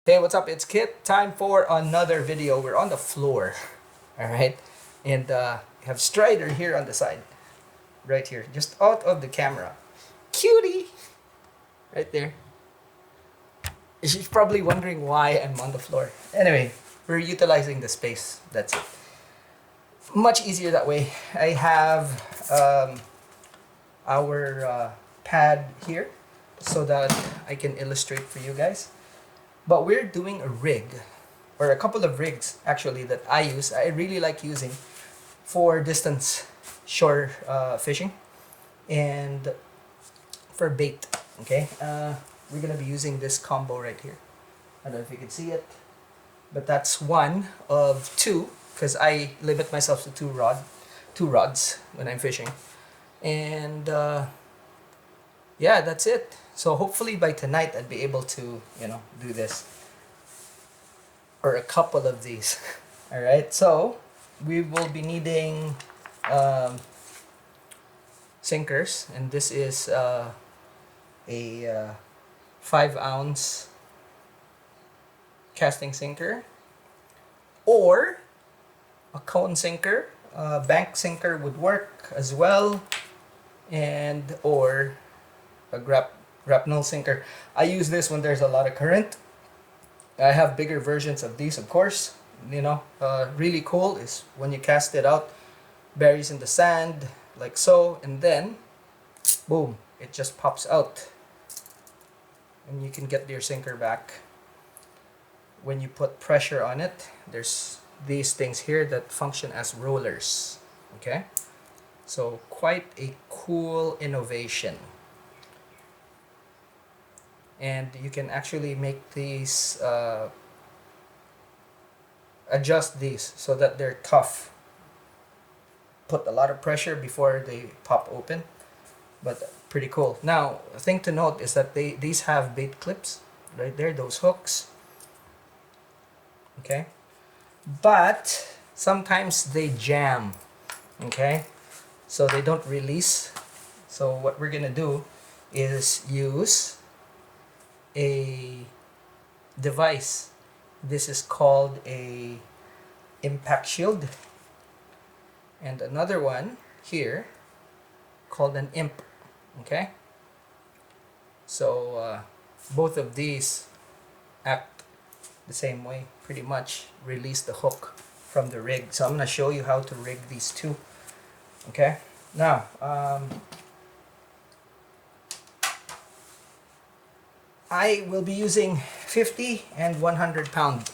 Hey, what's up? It's Kit. Time for another video. We're on the floor, all right, and have Strider here on the side, right here, just out of the camera. Cutie, right there. She's probably wondering why I'm on the floor. Anyway, we're utilizing the space. That's it. Much easier that way. I have our pad here so that I can illustrate for you guys. But we're doing a rig, or a couple of rigs actually that I use. I really like using for distance shore fishing and for bait. Okay, we're gonna be using this combo right here. I don't know if you can see it, but that's one of two because I limit myself to two rods when I'm fishing, and yeah, that's it. So hopefully by tonight I'd be able to do this or a couple of these. All right, so we will be needing um, sinkers, and this is a 5 ounce casting sinker or a cone sinker. Bank sinker would work as well, and or a grapnel sinker. I use this when there's a lot of current. I have bigger versions of these, of course. Really cool is when you cast it out, buries in the sand like so, and then boom, it just pops out, and you can get your sinker back. When you put pressure on it, there's these things here that function as rollers. Okay, so quite a cool innovation. And you can actually make these adjust these so that they're tough. Put a lot of pressure before they pop open, but pretty cool. Now, a thing to note is that these have bait clips right there, those hooks. Okay, but sometimes they jam. Okay, so they don't release. So what we're gonna do is use a device. This is called a impact shield, and another one here called an imp. Okay, so both of these act the same way, pretty much release the hook from the rig. So I'm going to show you how to rig these two. Okay, now I will be using 50 and 100 pound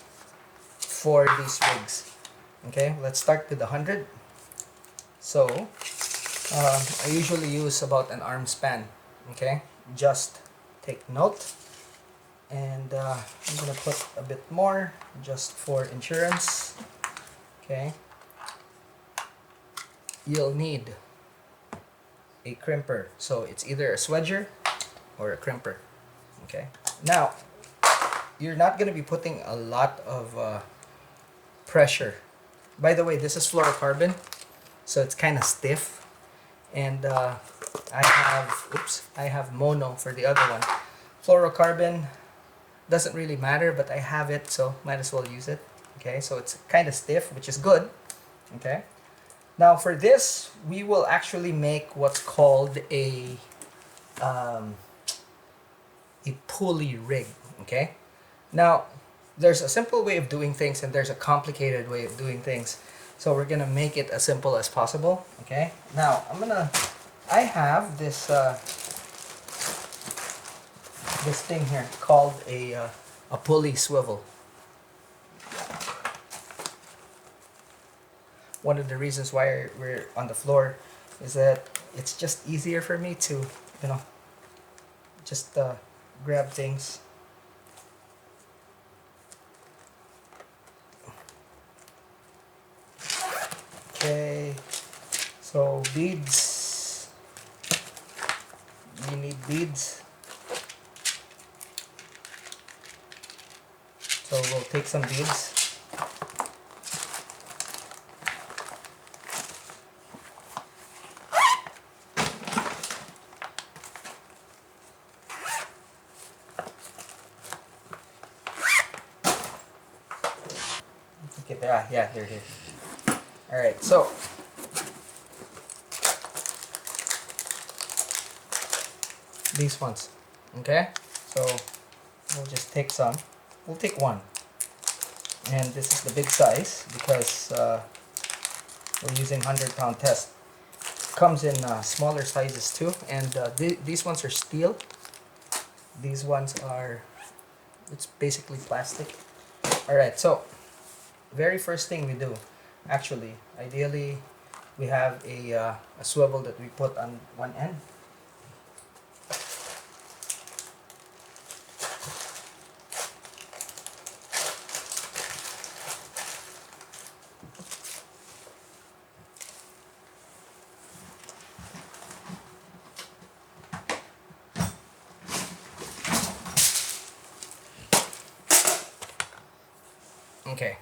for these rigs. Okay, let's start with 100. So I usually use about an arm span. Okay, just take note. And I'm gonna put a bit more just for insurance. Okay, you'll need a crimper, so it's either a swedger or a crimper. Okay, now you're not gonna be putting a lot of pressure. By the way, this is fluorocarbon, so it's kind of stiff, and I have mono for the other one. Fluorocarbon doesn't really matter, but I have it, so might as well use it. Okay, so it's kind of stiff, which is good. Okay, now for this we will actually make what's called a pulley rig. Okay, now there's a simple way of doing things and there's a complicated way of doing things, so we're gonna make it as simple as possible. Okay, now I have this thing here called a pulley swivel. One of the reasons why we're on the floor is that it's just easier for me to, just grab things. Okay, so beads. You need beads. So we'll take some beads. Okay, yeah, they're here. Alright, so these ones. Okay? So we'll just take some. We'll take one. And this is the big size because we're using 100-pound test. Comes in smaller sizes too, and these ones are steel. These ones are, it's basically plastic. Alright, so very first thing we do, actually, ideally, we have a swivel that we put on one end. Okay.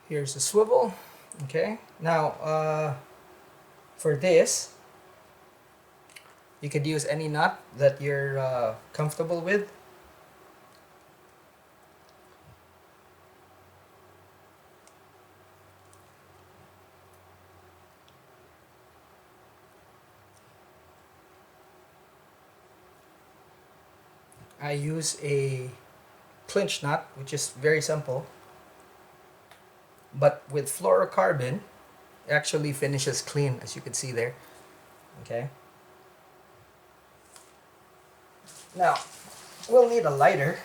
Here's the swivel. Okay. Now, for this, you could use any nut that you're comfortable with. I use a clinch nut, which is very simple, but with fluorocarbon, it actually finishes clean, as you can see there. Okay. Now, we'll need a lighter.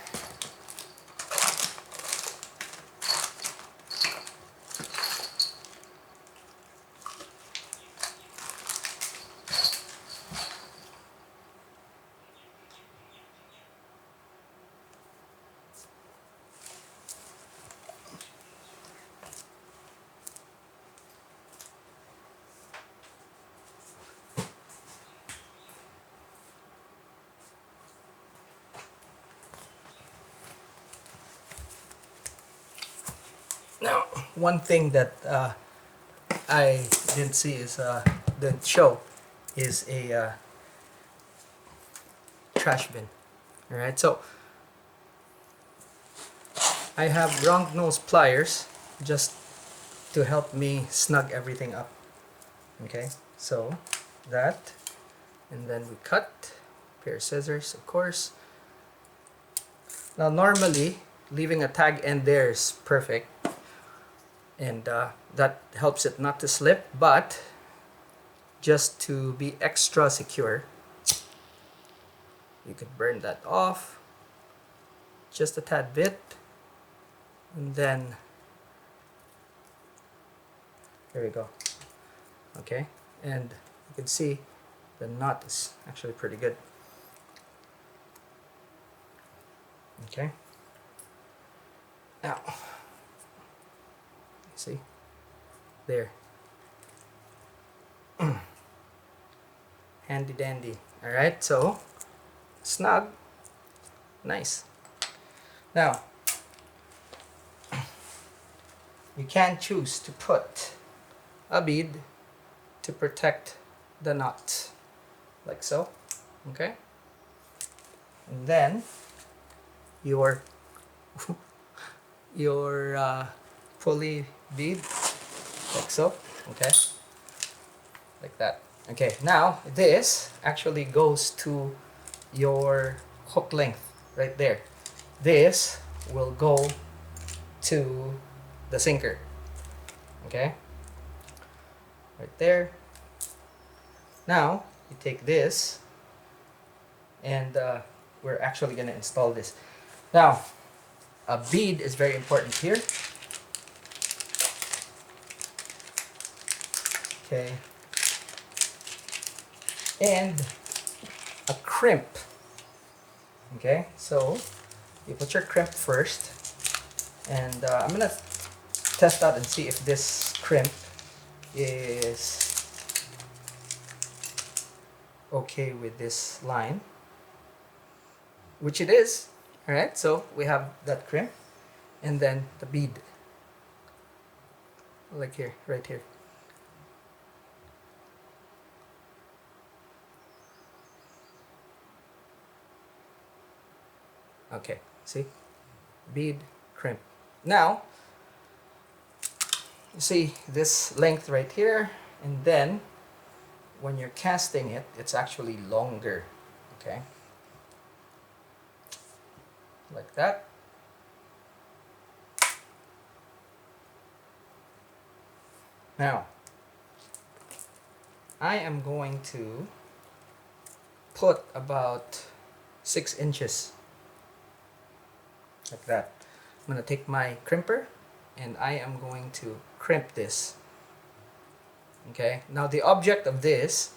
Now, one thing that I didn't see is didn't show is a trash bin. All right, so I have round nose pliers just to help me snug everything up. Okay, so that, and then we cut. Pair of scissors, of course. Now, normally leaving a tag end there is perfect, and that helps it not to slip, but just to be extra secure, you could burn that off just a tad bit, and then there we go. Okay, and you can see the knot is actually pretty good. Okay, now see there, handy dandy. All right, so snug, nice. Now you can choose to put a bead to protect the knot, like so. Okay, and then your pulley bead, like so. Okay, like that. Okay, now this actually goes to your hook length right there. This will go to the sinker. Okay, right there. Now you take this, and we're actually gonna install this. Now, a bead is very important here. Okay, and a crimp. Okay, so you put your crimp first, and I'm gonna test out and see if this crimp is okay with this line, which it is. All right, so we have that crimp, and then the bead, like here, right here. Okay, see? Bead, crimp. Now, you see this length right here, and then when you're casting it, it's actually longer. Okay? Like that. Now, I am going to put about 6 inches like that. I'm going to take my crimper and I am going to crimp this. Okay, now the object of this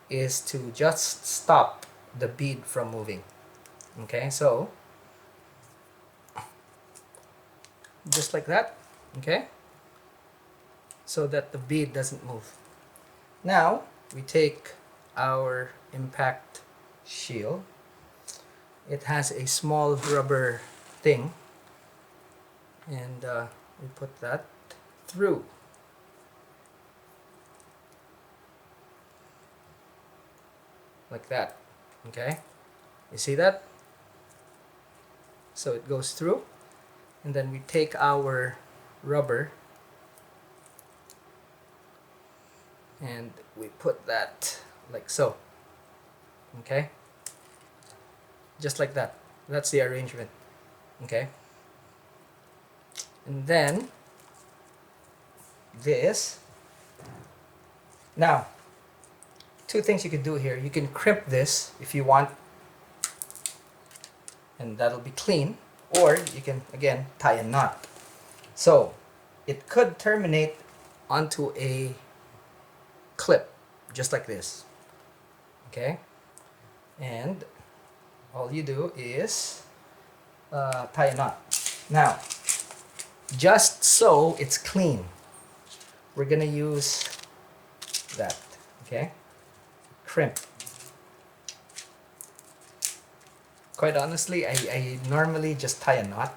is to just stop the bead from moving. Okay, so just like that. Okay, so that the bead doesn't move. Now we take our impact shield. It has a small rubber thing, and we put that through. Like that. Okay, you see that? So it goes through, and then we take our rubber and we put that like so. Okay, just like that. That's the arrangement. Okay, and then this. Now, two things you can do here. You can crimp this if you want, and that'll be clean, or you can again tie a knot. So it could terminate onto a clip just like this. Okay, and all you do is tie a knot. Now, just so it's clean, we're gonna use that. Okay, crimp. Quite honestly, I normally just tie a knot,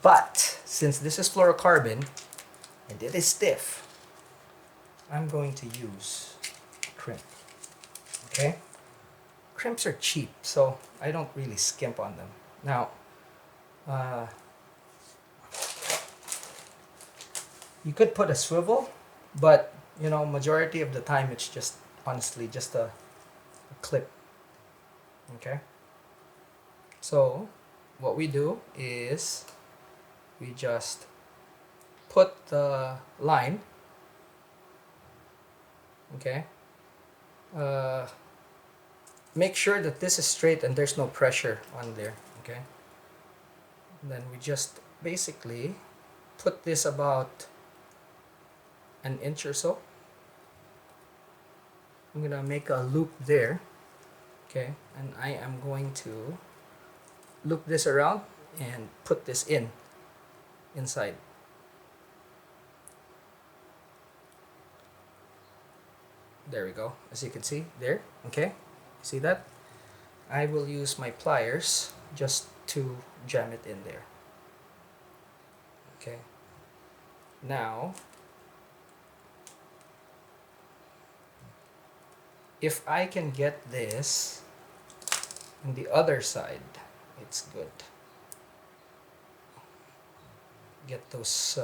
but since this is fluorocarbon and it is stiff, I'm going to use crimp. Okay, crimps are cheap, so I don't really skimp on them. Now, you could put a swivel, but you know, majority of the time it's just honestly just a clip. Okay, so what we do is we just put the line. Okay, make sure that this is straight and there's no pressure on there. Okay, and then we just basically put this about an inch or so. I'm gonna make a loop there. Okay, and I am going to loop this around and put this inside. There we go, as you can see there. Okay, see that? I will use my pliers just to jam it in there. Okay, now if I can get this on the other side, it's good. Get those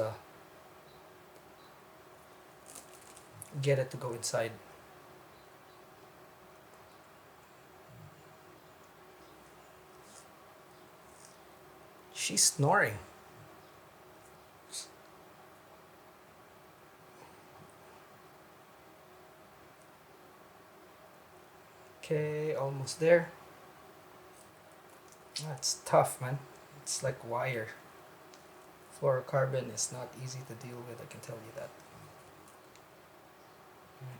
get it to go inside. She's snoring. Okay, almost there. That's tough, man. It's like wire. Fluorocarbon is not easy to deal with, I can tell you that.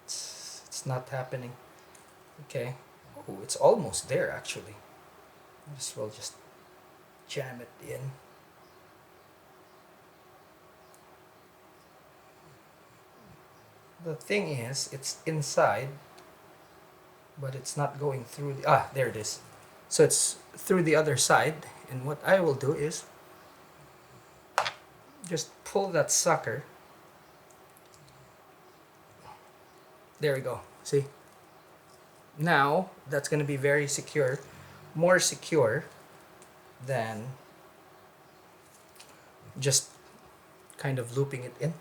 It's not happening. Okay. Oh, it's almost there actually. Might as well just jam it in. The thing is, it's inside, but it's not going through the, there it is. So it's through the other side, and what I will do is just pull that sucker. There we go, see? Now, that's gonna be very secure, more secure than just kind of looping it in.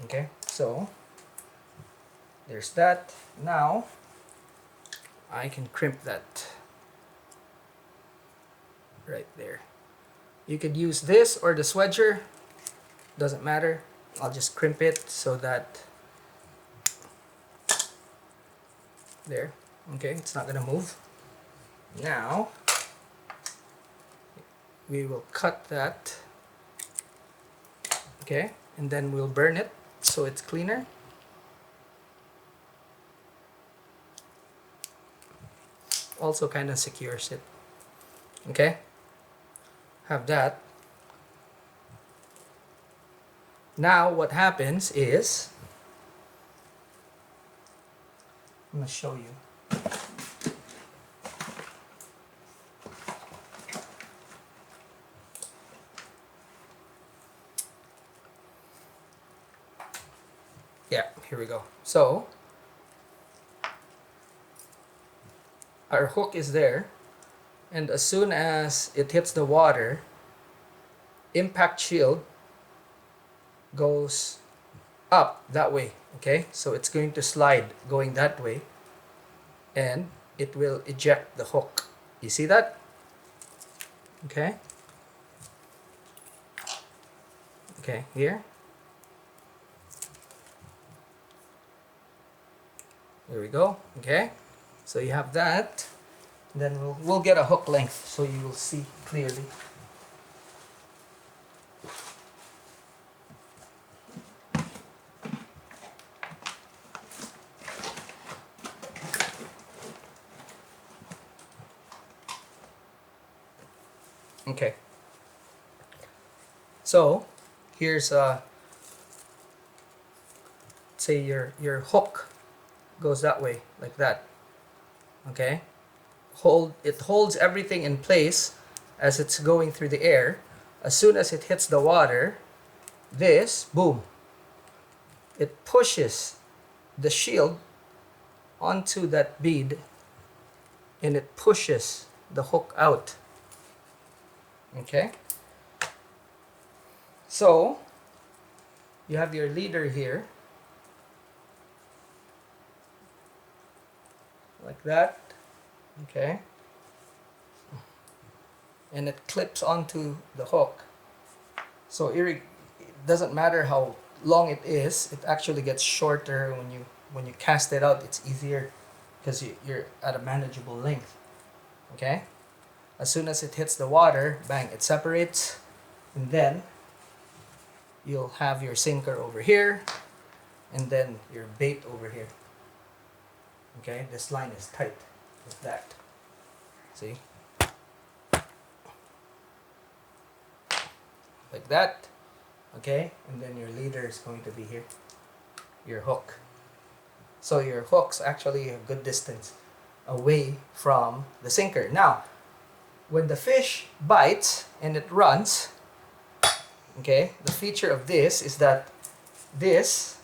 Okay, so there's that. Now I can crimp that right there. You could use this or the swedger, doesn't matter. I'll just crimp it so that there. Okay, it's not gonna move. Now we will cut that. Okay, and then we'll burn it so it's cleaner. Also kind of secures it. Okay, have that. Now what happens is, I'm gonna show you. Yeah, here we go. So our hook is there, and as soon as it hits the water, impact shield goes up that way. Okay, so it's going to slide going that way, and it will eject the hook. You see that? Okay. Okay, here. There we go. Okay, so you have that. Then we'll get a hook length so you will see clearly. Okay. So here's say your hook goes that way like that. Okay. It holds everything in place as it's going through the air. As soon as it hits the water, this boom, it pushes the shield onto that bead, and it pushes the hook out. Okay, so you have your leader here like that. Okay, and it clips onto the hook, so it doesn't matter how long it is, it actually gets shorter when you cast it out. It's easier because you're at a manageable length. Okay, as soon as it hits the water, bang, it separates, and then you'll have your sinker over here and then your bait over here. Okay, this line is tight with that. See? Like that. Okay, and then your leader is going to be here. Your hook. So your hook's actually a good distance away from the sinker. Now, when the fish bites and it runs, okay, the feature of this is that this,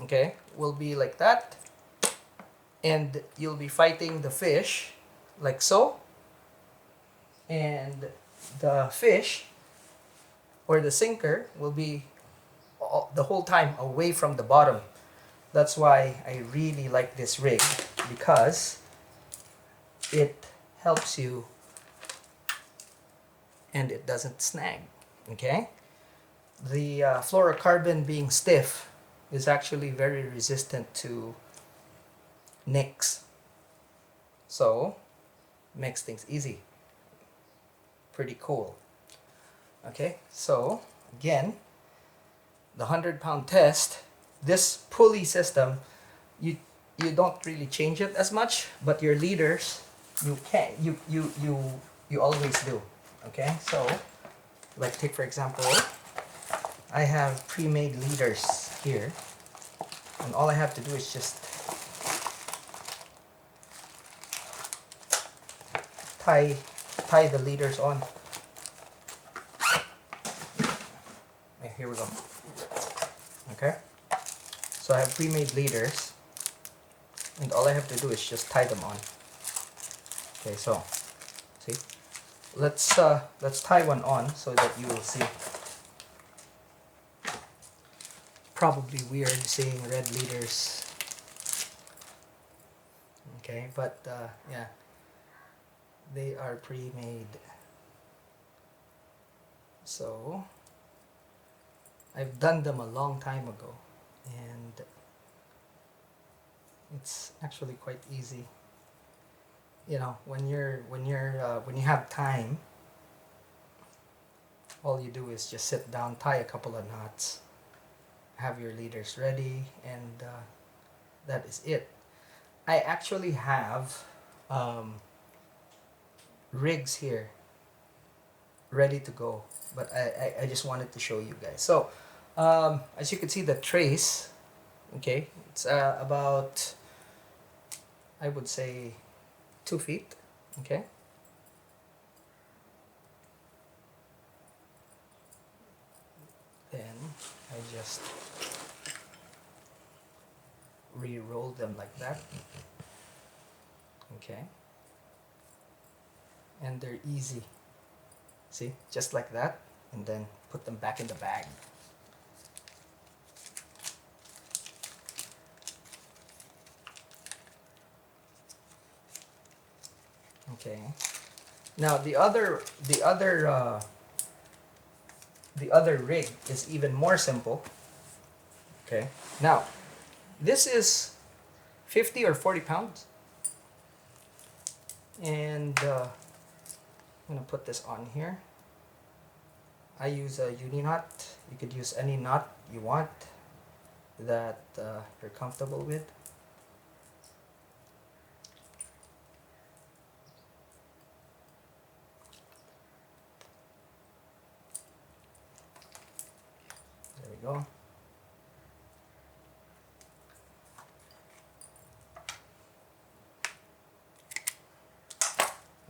okay, will be like that, and you'll be fighting the fish like so, and the fish or the sinker will be the whole time away from the bottom. That's why I really like this rig, because it helps you and it doesn't snag. Okay, the fluorocarbon being stiff is actually very resistant to nicks, so makes things easy. Pretty cool. Okay, so again, the 100-pound test, this pulley system, you don't really change it as much, but your leaders you always do. Okay, so like take for example, I have pre-made leaders here, and all I have to do is just tie the leaders on. Yeah, here we go. Okay, so I have pre-made leaders, and all I have to do is just tie them on. Okay, so see, let's tie one on so that you will see. Probably weird seeing red leaders. Okay, but yeah, they are pre-made. So I've done them a long time ago, and it's actually quite easy. You know, when you have time, all you do is just sit down, tie a couple of knots, have your leaders ready, and that is it. I actually have rigs here ready to go, but I just wanted to show you guys. So as you can see, the trace, okay, it's about, I would say, 2 feet, okay. Then I just re-roll them like that, okay, and they're easy. See, just like that, and then put them back in the bag. Okay. Now the other rig is even more simple. Okay. Now this is 50 or 40 pounds, and I'm gonna put this on here. I use a uni knot. You could use any knot you want that you're comfortable with. There we go.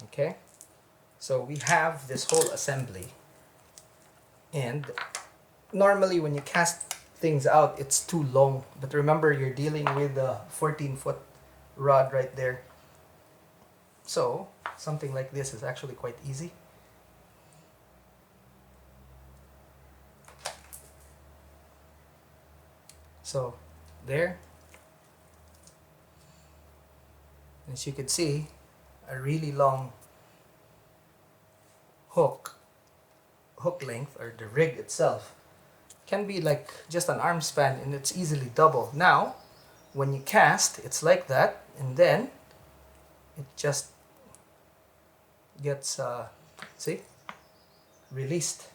Okay, so we have this whole assembly, and normally when you cast things out, it's too long, but remember, you're dealing with a 14-foot rod right there, so something like this is actually quite easy. So there, as you can see, a really long hook length, or the rig itself, can be like just an arm span, and it's easily double. Now when you cast, it's like that, and then it just gets see, released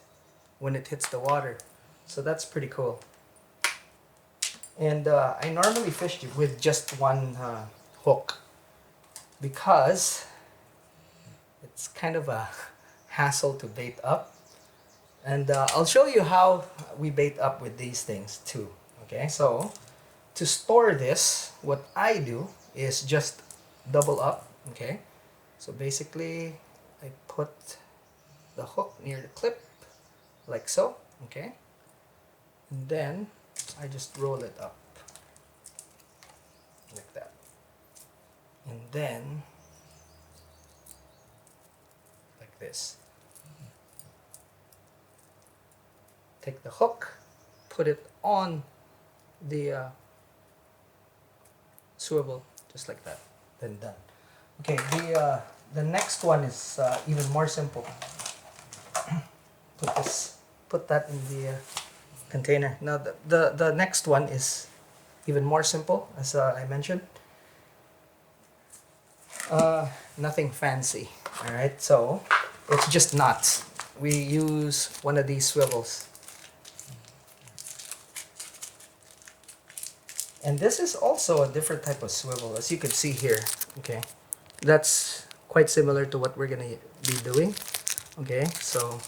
when it hits the water. So that's pretty cool. And I normally fish with just one hook, because it's kind of a hassle to bait up, and I'll show you how we bait up with these things too. Okay, so to store this, what I do is just double up. Okay, so basically I put the hook near the clip like so, okay, and then I just roll it up like that, and then like this. Take the hook, put it on the swivel, just like that, then done. Okay, the next one is even more simple. Put that in the container. Now the next one is even more simple, as I mentioned. Nothing fancy. All right, so it's just knots. We use one of these swivels. And this is also a different type of swivel, as you can see here. Okay, that's quite similar to what we're gonna be doing. Okay, so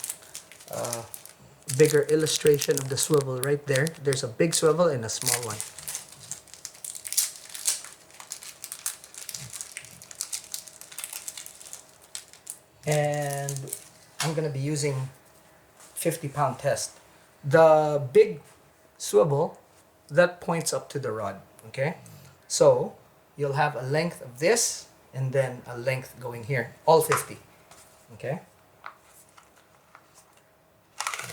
bigger illustration of the swivel right there. There's a big swivel and a small one. And I'm gonna be using 50-pound test. The big swivel that points up to the rod. Okay, so you'll have a length of this, and then a length going here, all 50. Okay,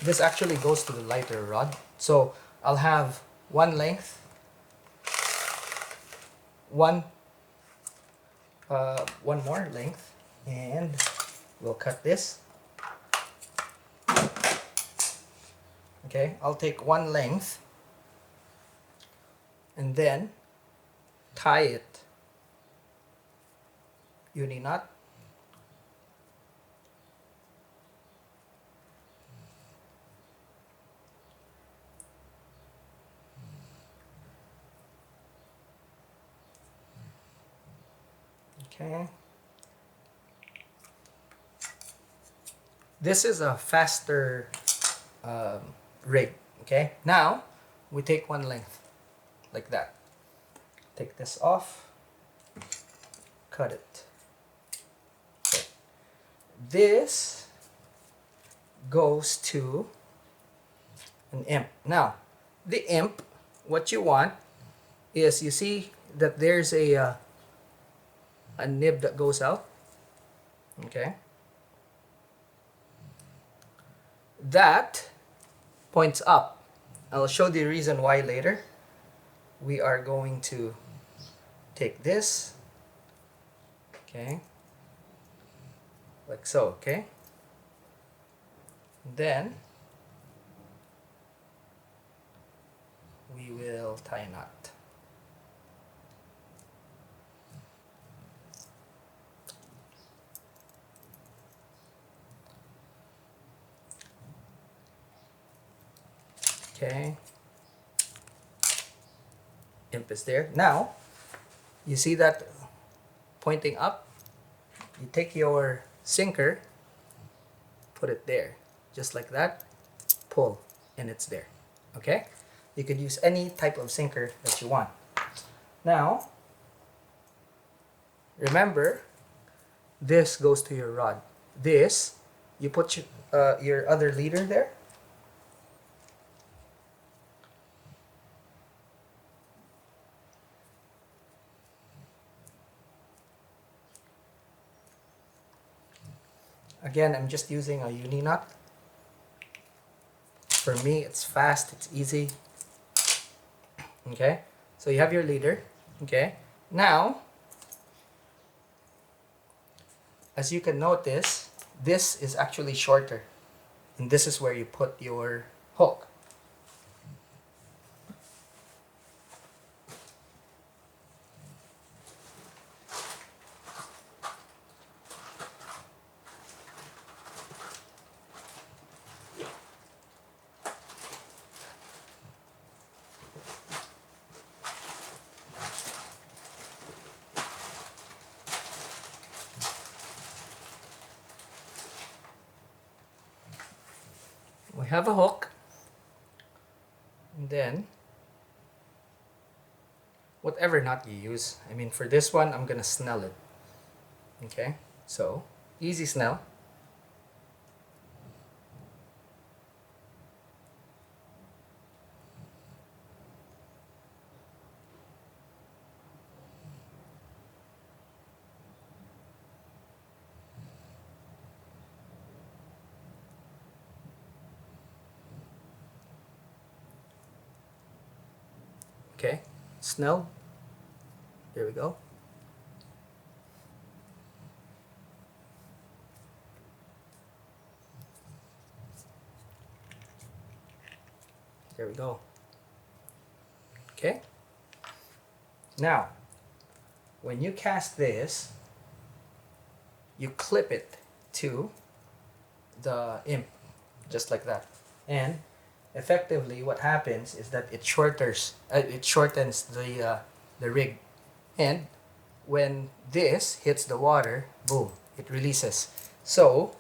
this actually goes to the lighter rod. So I'll have one length, one more length, and we'll cut this. Okay, I'll take one length and then tie it uni knot. Okay. This is a faster rig. Okay. Now we take one length like that. Take this off. Cut it. Okay. This goes to an imp. Now, the imp, what you want is, you see that there's a nib that goes out. Okay. That points up. I'll show the reason why later. We are going to take this. Okay. Like so, okay? Then we will tie a knot. Okay. Imp is there. Now, you see that pointing up? You take your sinker, put it there, just like that, pull, and it's there. Okay? You could use any type of sinker that you want. Now, remember, this goes to your rod. This, you put your other leader there. Again, I'm just using a uni knot. For me, it's fast, it's easy. Okay, so you have your leader. Okay, now, as you can notice, this is actually shorter. And this is where you put your hook. We have a hook, and then whatever knot you use. I mean, for this one, I'm gonna snell it. Okay, so easy snell. Okay, snell. There we go. There we go. Okay. Now, when you cast this, you clip it to the imp, just like that. And effectively, what happens is that it shortens the rig, and when this hits the water, boom, it releases. So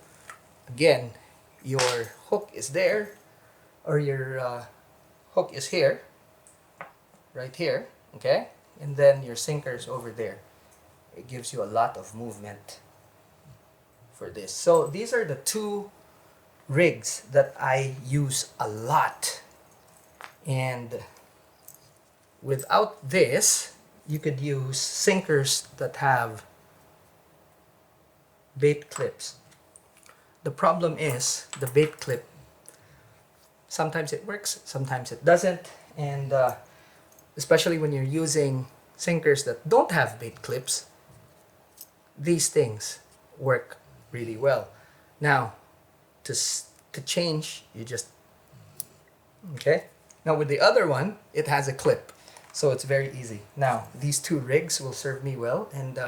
again, your hook is there, or your hook is here, right here, okay, and then your sinker is over there. It gives you a lot of movement for this. So these are the two rigs that I use a lot, and without this, you could use sinkers that have bait clips. The problem is the bait clip Sometimes it works, sometimes it doesn't, and especially when you're using sinkers that don't have bait clips, these things work really well. Now, to change, you just, okay? Now with the other one, it has a clip, so it's very easy. Now, these two rigs will serve me well, and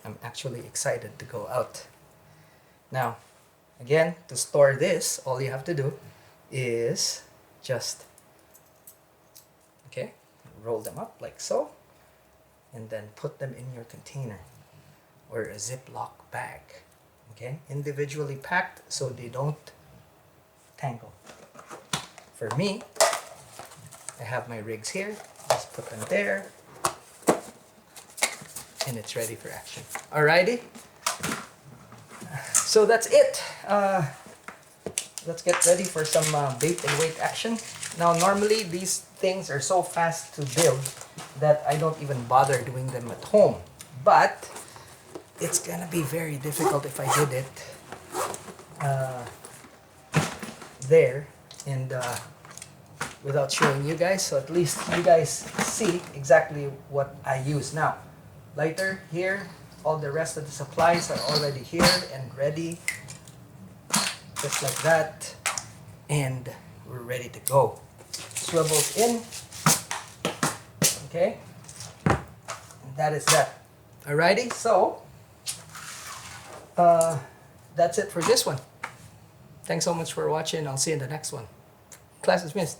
I'm actually excited to go out. Now, again, to store this, all you have to do is just, okay, roll them up like so, and then put them in your container or a Ziploc bag, okay, individually packed so they don't tangle. For me, I have my rigs here, just put them there, and it's ready for action. Alrighty, so that's it. Let's get ready for some bait and weight action. Now normally these things are so fast to build that I don't even bother doing them at home, but it's gonna be very difficult if I did it there and without showing you guys, so at least you guys see exactly what I use. Now, lighter here, all the rest of the supplies are already here and ready, just like that, and we're ready to go. Swivels in, okay, and that is that. Alrighty, so that's it for this one. Thanks so much for watching. I'll see you in the next one. Class is missed.